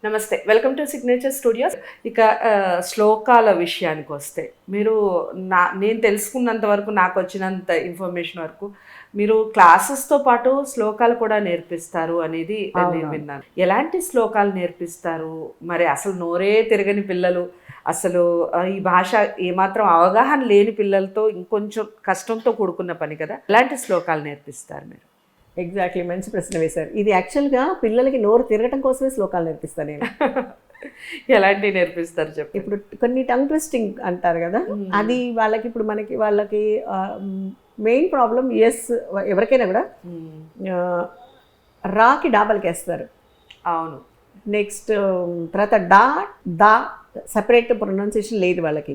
నమస్తే, welcome to signature studios. ఇక శ్లోకాల విషయానికి వస్తే మీరు నేను తెలుసుకున్నంత వరకు, నాకు వచ్చినంత ఇన్ఫర్మేషన్ వరకు మీరు క్లాసెస్తో పాటు శ్లోకాలు కూడా నేర్పిస్తారు అనేది నేను విన్నాను. ఎలాంటి శ్లోకాలు నేర్పిస్తారు? మరి అసలు నోరే తిరగని పిల్లలు, అసలు ఈ భాష ఏమాత్రం అవగాహన లేని పిల్లలతో ఇంకొంచెం కష్టంతో కూడుకున్న పని కదా, ఎలాంటి శ్లోకాలు నేర్పిస్తారు మీరు? ఎగ్జాక్ట్లీ, మంచి ప్రశ్న వేశారు. ఇది యాక్చువల్గా పిల్లలకి నోరు తిరగటం కోసమే శ్లోకాలు నేర్పిస్తాను నేను. ఎలాంటివి నేర్పిస్తారు చెప్పు. ఇప్పుడు కొన్ని టంగ్ ట్విస్టింగ్ అంటారు కదా, అది వాళ్ళకి ఇప్పుడు వాళ్ళకి మెయిన్ ప్రాబ్లం ఎవరికైనా కూడా రాకి డాబల్కి వేస్తారు. అవును. నెక్స్ట్ తర్వాత దా సపరేట్ ప్రొనౌన్సియేషన్ లేదు వాళ్ళకి,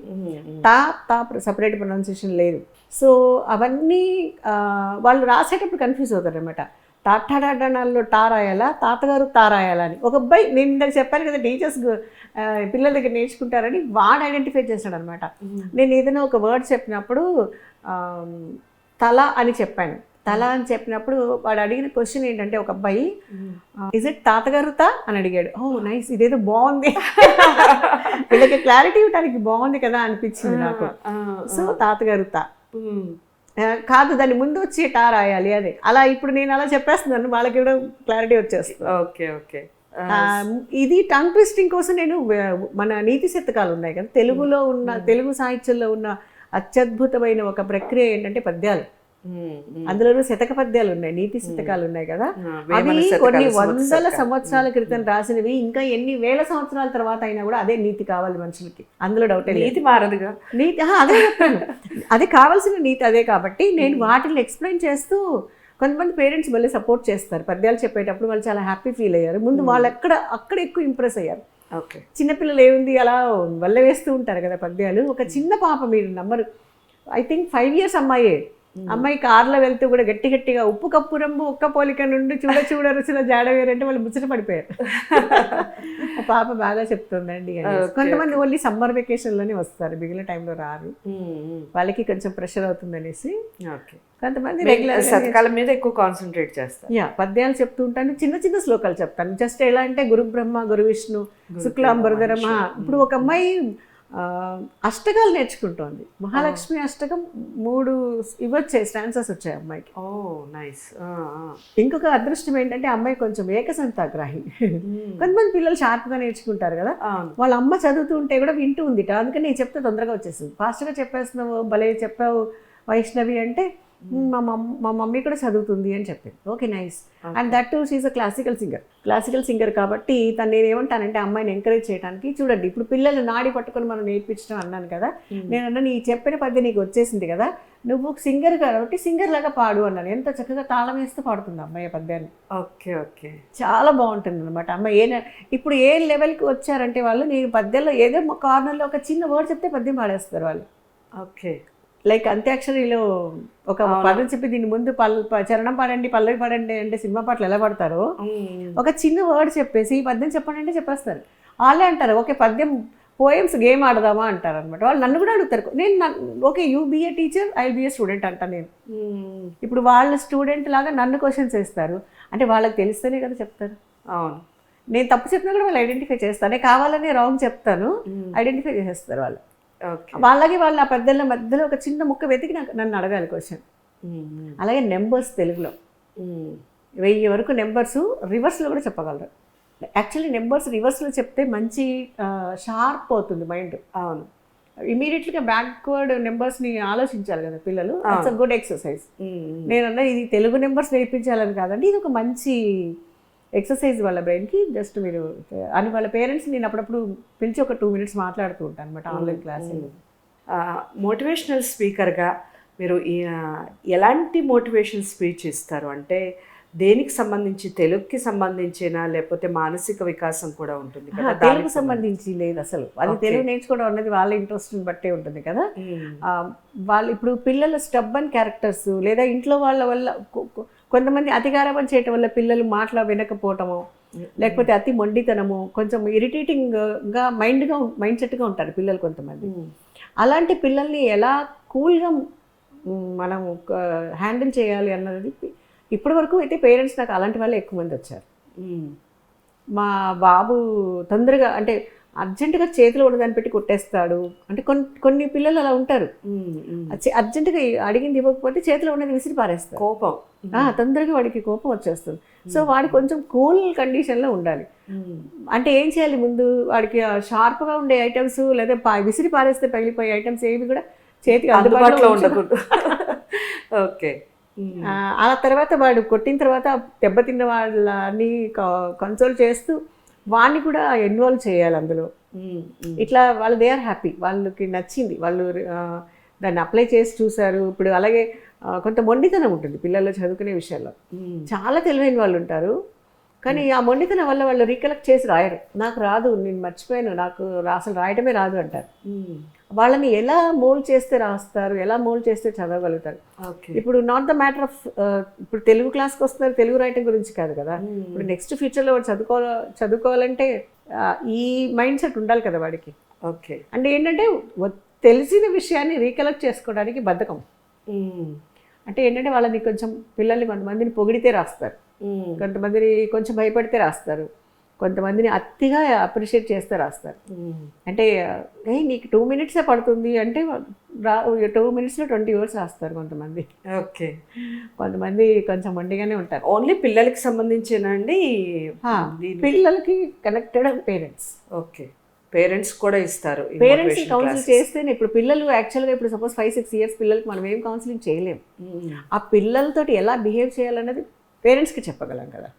తా సపరేట్ ప్రొనౌన్సియేషన్ లేదు. సో అవన్నీ వాళ్ళు రాసేటప్పుడు కన్ఫ్యూజ్ అవుతారు అనమాట. తాటాడాల్లో టా రాయాలా, తాతగారు తా రాయాలా అని. ఒక అబ్బాయి, నేను ఇందాక చెప్పాను కదా టీచర్స్ పిల్లల దగ్గర నేర్చుకుంటారని, వాడు ఐడెంటిఫై చేశాడు అనమాట. నేను ఏదైనా ఒక వర్డ్ చెప్పినప్పుడు తల అని చెప్పాను. తల అని చెప్పినప్పుడు వాడు అడిగిన క్వశ్చన్ ఏంటంటే, ఒక అబ్బాయి ఇజ్ ఇట్ తాతగారు తా అని అడిగాడు. ఓ నైస్, ఇదేదో బాగుంది, వీళ్ళకి క్లారిటీ ఇవ్వడానికి బాగుంది కదా అనిపించింది నాకు. సో తాతగారు తా కాదు, దాని ముందు వచ్చి టా రాయాలి అదే. అలా ఇప్పుడు నేను అలా చెప్పేస్తున్నాను, వాళ్ళకి కూడా క్లారిటీ వచ్చేస్తుంది. Okay okay. ఇది టంగ్ ట్విస్టింగ్ కోసం నేను మన నీతి శతకాలు ఉన్నాయి కదా, తెలుగు సాహిత్యంలో ఉన్న అత్యద్భుతమైన ఒక ప్రక్రియ ఏంటంటే పద్యాలు. అందులోనూ శతక పద్యాలు ఉన్నాయి, నీతి శతకాలు ఉన్నాయి కదా, అవి కొన్ని వందల సంవత్సరాల క్రితం రాసినవి. ఇంకా ఎన్ని వేల సంవత్సరాల తర్వాత అయినా కూడా అదే నీతి కావాలి మనుషులకి, అందులో డౌట్ లేదు. నీతి మారదుగా, నీతి అదే చెప్తాను, అదే కావాల్సిన నీతి అదే. కాబట్టి నేను వాటిని ఎక్స్ప్లెయిన్ చేస్తూ, కొంతమంది పేరెంట్స్ మళ్ళీ సపోర్ట్ చేస్తారు పద్యాలు చెప్పేటప్పుడు. వాళ్ళు చాలా హ్యాపీ ఫీల్ అయ్యారు. ముందు వాళ్ళు అక్కడ ఎక్కువ ఇంప్రెస్ అయ్యారు. ఓకే, చిన్నపిల్లలు ఏముంది అలా వల్ల వేస్తూ ఉంటారు కదా పద్యాలు. ఒక చిన్న పాప, మీరు నమ్మరు, ఐ థింక్ 5 years అమ్మాయి కార్లో వెళ్తూ కూడా గట్టిగా ఉప్పు కప్పు రంబు ఒక్క పోలిక నుండి చూడ రుచుల జాడవేరంటే వాళ్ళు ముచ్చట పడిపోయారు. పాప బాగా చెప్తుందండి. కొంతమంది ఓన్లీ సమ్మర్ వెకేషన్లోనే వస్తారు, మిగిలిన టైంలో రారు, వాళ్ళకి కొంచెం ప్రెషర్ అవుతుంది అనేసి. కొంతమంది రెగ్యులర్ శతకాల మీద ఎక్కువ కాన్సన్ట్రేట్ చేస్తారు. పద్యాలు చెప్తూ ఉంటాను, చిన్న చిన్న శ్లోకాలు చెప్తాను. జస్ట్ ఎలా అంటే గురు బ్రహ్మ గురు విష్ణు శుక్లాంబరధరమ. ఇప్పుడు ఒక అమ్మాయి అష్టకాలు నేర్చుకుంటోంది, మహాలక్ష్మి అష్టకం 3 ఇవ్వచ్చాయి, స్టాన్సెస్ వచ్చాయి అమ్మాయికి. ఓ నైస్. ఇంకొక అదృష్టం ఏంటంటే అమ్మాయి కొంచెం ఏకసంతాగ్రాహి. కొంతమంది పిల్లలు షార్ప్గా నేర్చుకుంటారు కదా, వాళ్ళ అమ్మ చదువుతూ ఉంటే కూడా వింటూ ఉంది. అందుకని నేను చెప్తే తొందరగా వచ్చేసింది. ఫాస్ట్గా చెప్పేస్తున్నావు, భలే చెప్పావు వైష్ణవి అంటే, మా మమ్మీ కూడా చదువుతుంది అని చెప్పింది. Okay nice. And that to she is a classical singer కాబట్టి తను నేనేమంటానంటే అమ్మాయిని ఎంకరేజ్ చేయడానికి, చూడండి ఇప్పుడు పిల్లలు నాడి పట్టుకొని మనం నేర్పించడం అన్నాను కదా, నేను అన్నా నీ చెప్పిన పద్యం నీకు వచ్చేసింది కదా, నువ్వు సింగర్ కాబట్టి సింగర్ లాగా పాడు అన్నాను. ఎంత చక్కగా తాళం వేస్తూ పాడుతుంది అమ్మాయి పద్యాన్ని. ఓకే ఓకే, చాలా బాగుంటుంది అనమాట. అమ్మాయి ఇప్పుడు ఏ లెవెల్కి వచ్చారంటే వాళ్ళు, నేను పద్యంలో ఏదో కార్నర్లో ఒక చిన్న వర్డ్ చెప్తే పద్యం పాడేస్తారు వాళ్ళు. ఓకే, లైక్ అంత్యాక్షరిలో ఒక పదం చెప్పి దీని ముందు చరణం పాడండి, పల్లవి పాడండి అంటే సినిమా పాటలు ఎలా పాడతారో, ఒక చిన్న వర్డ్ చెప్పేసి పద్యం చెప్పండి అంటే చెప్పేస్తారు. వాళ్ళే అంటారు ఓకే పద్యం పోయమ్స్ గేమ్ ఆడదామా అంటారు అనమాట. వాళ్ళు నన్ను కూడా అడుగుతారు. నేను okay you be a teacher, I be a student అంటాను నేను. ఇప్పుడు వాళ్ళ స్టూడెంట్ లాగా నన్ను క్వశ్చన్స్ వేస్తారు అంటే వాళ్ళకి తెలిస్తేనే కదా చెప్తారు. అవును, నేను తప్పు చెప్పినా కూడా వాళ్ళు ఐడెంటిఫై చేస్తాను, కావాలని రాంగ్ చెప్తాను, ఐడెంటిఫై చేసేస్తారు వాళ్ళు. వాళ్ళకి వాళ్ళు ఆ పద్యాల మధ్యలో ఒక చిన్న ముక్క వెతికి నన్ను అడగాలి క్వశ్చన్. అలాగే నెంబర్స్ తెలుగులో 1000 వరకు నెంబర్స్ రివర్స్లో కూడా చెప్పగలరు. యాక్చువల్లీ నెంబర్స్ రివర్స్లో చెప్తే మంచి షార్ప్ అవుతుంది మైండ్. అవును, ఇమీడియట్గా బ్యాక్వర్డ్ నెంబర్స్ని ఆలోచించాలి కదా పిల్లలు. It's a good exercise. నేనన్నా ఇది తెలుగు నెంబర్స్ నేర్పించాలని కాదండి, ఇది ఒక మంచి ఎక్సర్సైజ్ వాళ్ళ బ్రెయిన్కి. జస్ట్ మీరు అని వాళ్ళ పేరెంట్స్ నేను అప్పుడప్పుడు పిలిచి ఒక 2 minutes మాట్లాడుతూ ఉంటాను అనమాట ఆన్లైన్ క్లాసులు. మోటివేషనల్ స్పీకర్గా మీరు ఎలాంటి మోటివేషన్ స్పీచ్ ఇస్తారు? అంటే దేనికి సంబంధించి, తెలుగుకి సంబంధించిన లేకపోతే మానసిక వికాసం కూడా ఉంటుంది కదా? తెలుగు సంబంధించి లేదు అసలు, అది తెలుగు నేర్చుకోవడం అనేది వాళ్ళ ఇంట్రెస్ట్ని బట్టే ఉంటుంది కదా. వాళ్ళు ఇప్పుడు పిల్లల స్టబ్బన్ క్యారెక్టర్స్ లేదా ఇంట్లో వాళ్ళ వల్ల కొంతమంది అతిగారాబం చేయటం వల్ల పిల్లలు మాటలు వినకపోవటము, లేకపోతే అతి మొండితనము, కొంచెం ఇరిటేటింగ్గా మైండ్ సెట్గా ఉంటారు పిల్లలు కొంతమంది. అలాంటి పిల్లల్ని ఎలా కూల్గా మనం హ్యాండిల్ చేయాలి అన్నది ఇప్పటి వరకు అయితే పేరెంట్స్ నాకు అలాంటి వాళ్ళే ఎక్కువ మంది వచ్చారు. మా బాబు తొందరగా అంటే అర్జెంటుగా చేతిలో ఉన్నదాన్ని పెట్టి కొట్టేస్తాడు. అంటే కొన్ని పిల్లలు అలా ఉంటారు. అర్జెంటుగా అడిగింది ఇవ్వకపోతే చేతిలో ఉన్నది విసిరి పారేస్తారు. కోపం తొందరగా వాడికి కోపం వచ్చేస్తుంది. సో వాడి కొంచెం కూల్ కండిషన్లో ఉండాలి. అంటే ఏం చేయాలి, ముందు వాడికి షార్ప్గా ఉండే ఐటమ్స్ లేదా విసిరి పారేస్తే పగిలిపోయే ఐటమ్స్ ఏవి కూడా చేతికి అందుబాటులో ఉండకూడదు. ఓకే. ఆ తర్వాత వాడు కొట్టిన తర్వాత దెబ్బతిన్న వాళ్ళని కన్సోల్ చేస్తూ వాడిని కూడా ఇన్వాల్వ్ చేయాలి అందులో. ఇట్లా వాళ్ళు దే ఆర్ హ్యాపీ, వాళ్ళకి నచ్చింది, వాళ్ళు దాన్ని అప్లై చేసి చూసారు. ఇప్పుడు అలాగే కొంత మొండితనం ఉంటుంది పిల్లల్లో చదువుకునే విషయాల్లో. చాలా తెలివైన వాళ్ళు ఉంటారు, కానీ ఆ మొండితనం వల్ల వాళ్ళు రీకలెక్ట్ చేసి రాయరు. నాకు రాదు, నేను మర్చిపోయాను, నాకు అసలు రాయటమే రాదు అంటారు. వాళ్ళని ఎలా మోల్డ్ చేస్తే రాస్తారు, ఎలా మోల్డ్ చేస్తే చదవగలుగుతారు. ఇప్పుడు నాట్ ద మ్యాటర్ ఆఫ్ ఇప్పుడు తెలుగు క్లాస్కి వస్తున్నారు, తెలుగు రాయటం గురించి కాదు కదా. ఇప్పుడు నెక్స్ట్ ఫ్యూచర్లో వాడు చదువుకోవాలంటే ఈ మైండ్ సెట్ ఉండాలి కదా వాడికి. ఓకే. అంటే ఏంటంటే తెలిసిన విషయాన్ని రీకలెక్ట్ చేసుకోవడానికి బద్ధకం. అంటే ఏంటంటే వాళ్ళని కొంచెం పిల్లల్ని కొంతమందిని పొగిడితే రాస్తారు, కొంతమందిని కొంచెం భయపడితే రాస్తారు, కొంతమందిని అతిగా అప్రిషియేట్ చేస్తే రాస్తారు. అంటే నీకు 2 minutes పడుతుంది అంటే 2 minutesలో 20 words రాస్తారు కొంతమంది. ఓకే. కొంతమంది కొంచెం మొండిగానే ఉంటారు. ఓన్లీ పిల్లలకి సంబంధించేనండి? పిల్లలకి కనెక్టెడ్ పేరెంట్స్. ఓకే. పేరెంట్స్ కూడా ఇస్తారు. పేరెంట్స్ కౌన్సిల్ చేస్తేనే. ఇప్పుడు పిల్లలు యాక్చువల్గా ఇప్పుడు సపోజ్ 5-6 years పిల్లలకి మనం ఏం కౌన్సిలింగ్ చేయలేం. ఆ పిల్లలతోటి ఎలా బిహేవ్ చేయాలన్నది పేరెంట్స్కి చెప్పగలం కదా.